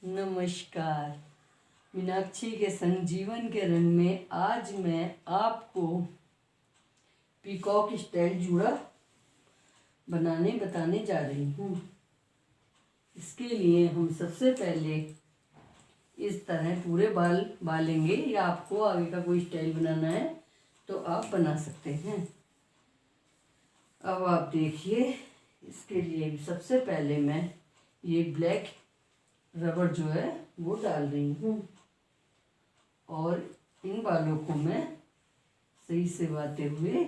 नमस्कार। मीनाक्षी के संजीवन के रंग में आज मैं आपको पीकॉक स्टाइल जूड़ा बताने जा रही हूँ। इसके लिए हम सबसे पहले इस तरह पूरे बाल बालेंगे, या आपको आगे का कोई स्टाइल बनाना है तो आप बना सकते हैं। अब आप देखिए, इसके लिए सबसे पहले मैं ये ब्लैक रबड़ जो है वो डाल रही हूँ, और इन बालों को मैं सही से बाते हुए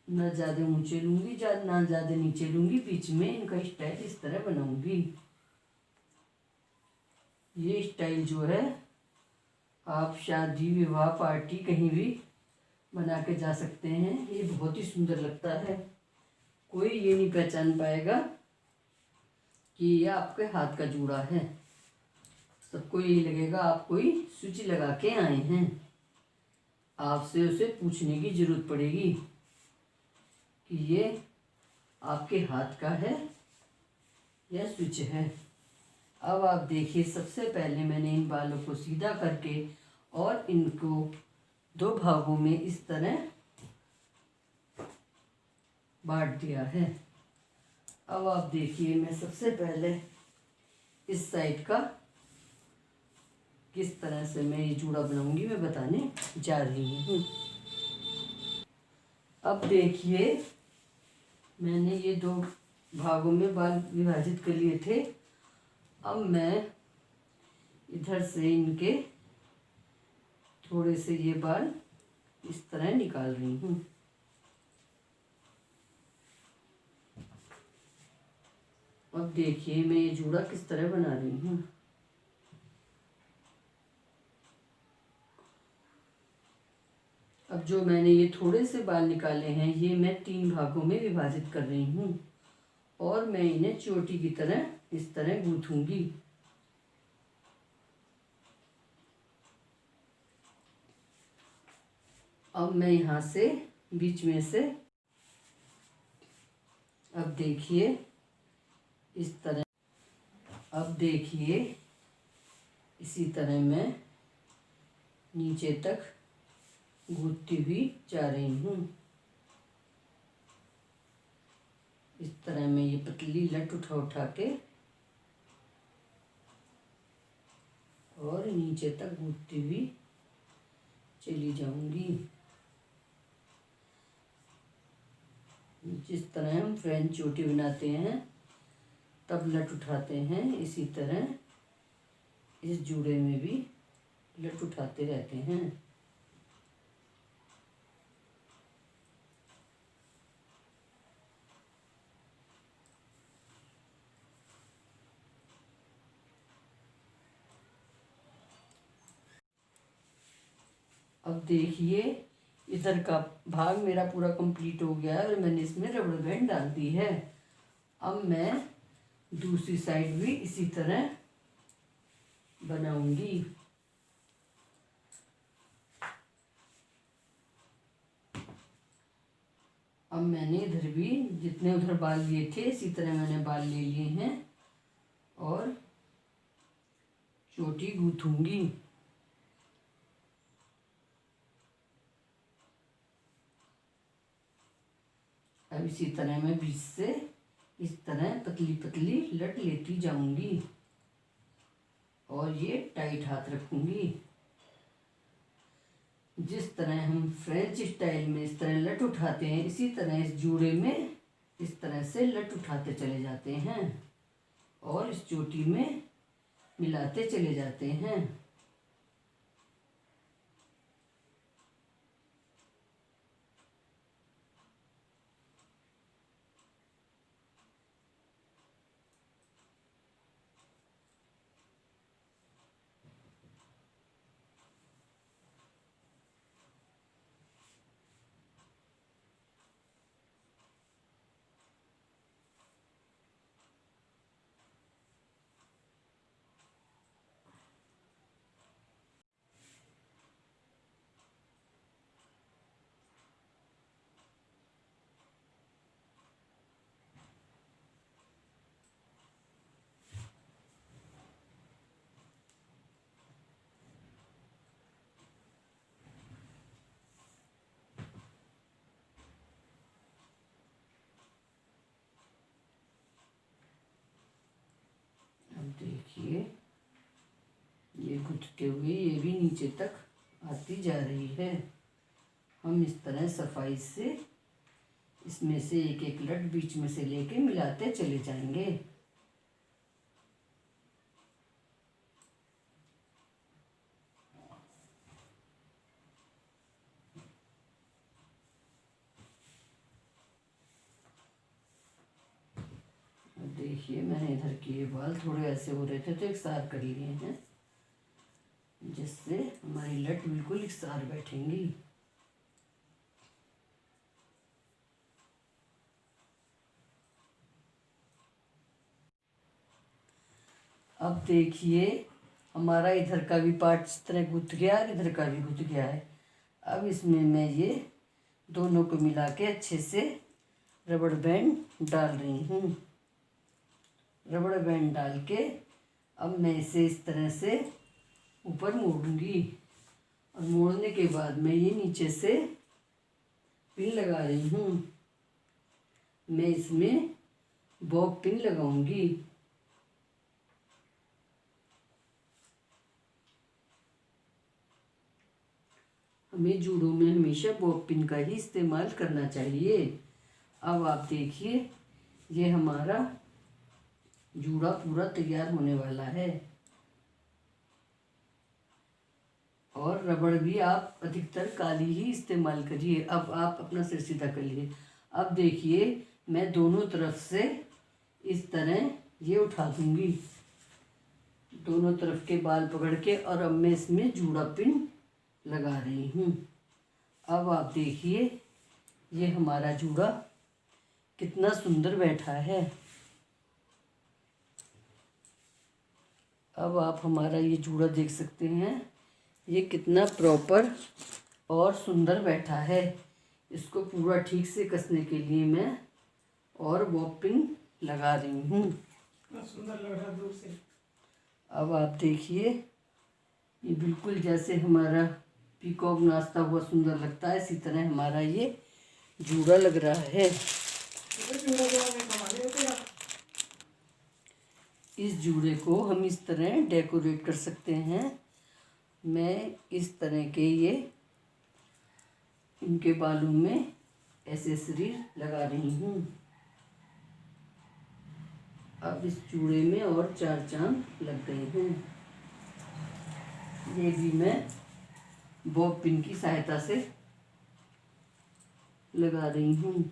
ना ज़्यादा ऊंचे लूँगी ना ज़्यादा नीचे लूँगी, बीच में इनका स्टाइल इस तरह बनाऊँगी। ये स्टाइल जो है आप शादी विवाह पार्टी कहीं भी बना के जा सकते हैं। ये बहुत ही सुंदर लगता है, कोई ये नहीं पहचान पाएगा कि ये आपके हाथ का जूड़ा है। सबको यही लगेगा आप कोई सूची लगा के आए हैं। आपसे उसे पूछने की जरूरत पड़ेगी कि ये आपके हाथ का है या स्विच है। अब आप देखिए, सबसे पहले मैंने इन बालों को सीधा करके और इनको दो भागों में इस तरह बांट दिया है। अब आप देखिए, मैं सबसे पहले इस साइड का किस तरह से मैं ये जूड़ा बनाऊंगी मैं बताने जा रही हूँ। अब देखिए, मैंने ये दो भागों में बाल विभाजित कर लिए थे। अब मैं इधर से इनके थोड़े से ये बाल इस तरह निकाल रही हूँ। अब देखिए, मैं ये जूड़ा किस तरह बना रही हूँ। अब जो मैंने ये थोड़े से बाल निकाले हैं, ये मैं 3 भागों में विभाजित कर रही हूँ, और मैं इन्हें चोटी की तरह इस तरह गूंथूंगी। अब मैं यहाँ से बीच में से, अब देखिए इस तरह, अब देखिए इसी तरह मैं नीचे तक गूंथती हुई जा रही हूँ। इस तरह मैं ये पतली लट उठा के और नीचे तक गूंथती हुई चली जाऊंगी। जिस तरह हम फ्रेंच चोटी बनाते हैं तब लट उठाते हैं, इसी तरह इस जूड़े में भी लट उठाते रहते हैं। अब देखिए, इधर का भाग मेरा पूरा कंप्लीट हो गया है और मैंने इसमें रबड़ बैंड डाल दी है। अब मैं दूसरी साइड भी इसी तरह बनाऊंगी। अब मैंने इधर भी जितने उधर बाल लिए थे इसी तरह मैंने बाल ले लिए हैं, और चोटी गूंथूंगी। अब इसी तरह मैं बीच से इस तरह पतली पतली लट लेती जाऊंगी, और ये टाइट हाथ रखूंगी। जिस तरह हम फ्रेंच स्टाइल में इस तरह लट उठाते हैं, इसी तरह इस जूड़े में इस तरह से लट उठाते चले जाते हैं और इस चोटी में मिलाते चले जाते हैं। देखिए ये गुथते हुए ये भी नीचे तक आती जा रही है। हम इस तरह सफाई से इसमें से एक एक लट बीच में से लेके मिलाते चले जाएंगे। देखिए मैंने इधर के ये बाल थोड़े ऐसे हो रहे थे तो इकसार कर लिए हैं, जिससे हमारी लट बिल्कुल इकसार बैठेंगी। अब देखिए हमारा इधर का भी पार्ट इस तरह गुथ गया और इधर का भी गुथ गया है। अब इसमें मैं ये दोनों को मिला के अच्छे से रबड़ बैंड डाल रही हूँ। रबड़ बैंड डाल के अब मैं इसे इस तरह से ऊपर मोड़ूंगी और मोड़ने के बाद मैं ये नीचे से पिन लगा रही हूँ। मैं इसमें बॉब पिन लगाऊंगी। हमें जूड़ों में हमेशा बॉब पिन का ही इस्तेमाल करना चाहिए। अब आप देखिए ये हमारा जूड़ा पूरा तैयार होने वाला है। और रबड़ भी आप अधिकतर काली ही इस्तेमाल करिए। अब आप अपना सिर सीधा कर लीजिए। अब देखिए मैं दोनों तरफ से इस तरह ये उठा दूंगी, दोनों तरफ के बाल पकड़ के, और अब मैं इसमें जूड़ा पिन लगा रही हूँ। अब आप देखिए ये हमारा जूड़ा कितना सुंदर बैठा है। अब आप हमारा ये जूड़ा देख सकते हैं, ये कितना प्रॉपर और सुंदर बैठा है। इसको पूरा ठीक से कसने के लिए मैं और बॉब पिन लगा रही हूँ। सुंदर लग रहा है दूर से। अब आप देखिए ये बिल्कुल जैसे हमारा पीकॉक नाचता हुआ सुंदर लगता है, इसी तरह हमारा ये जूड़ा लग रहा है। इस जूड़े को हम इस तरह डेकोरेट कर सकते हैं। मैं इस तरह के ये इनके बालों में एक्सेसरी लगा रही हूँ। अब इस जूड़े में और 4 चांद लग गए हैं। ये भी मैं बॉब पिन की सहायता से लगा रही हूँ।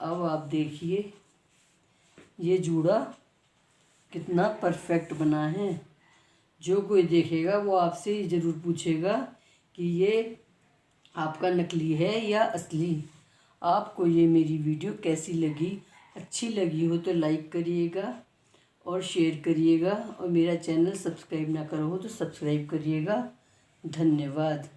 अब आप देखिए ये जूड़ा कितना परफेक्ट बना है। जो कोई देखेगा वो आपसे ज़रूर पूछेगा कि ये आपका नकली है या असली। आपको ये मेरी वीडियो कैसी लगी? अच्छी लगी हो तो लाइक करिएगा और शेयर करिएगा, और मेरा चैनल सब्सक्राइब ना करो हो तो सब्सक्राइब करिएगा। धन्यवाद।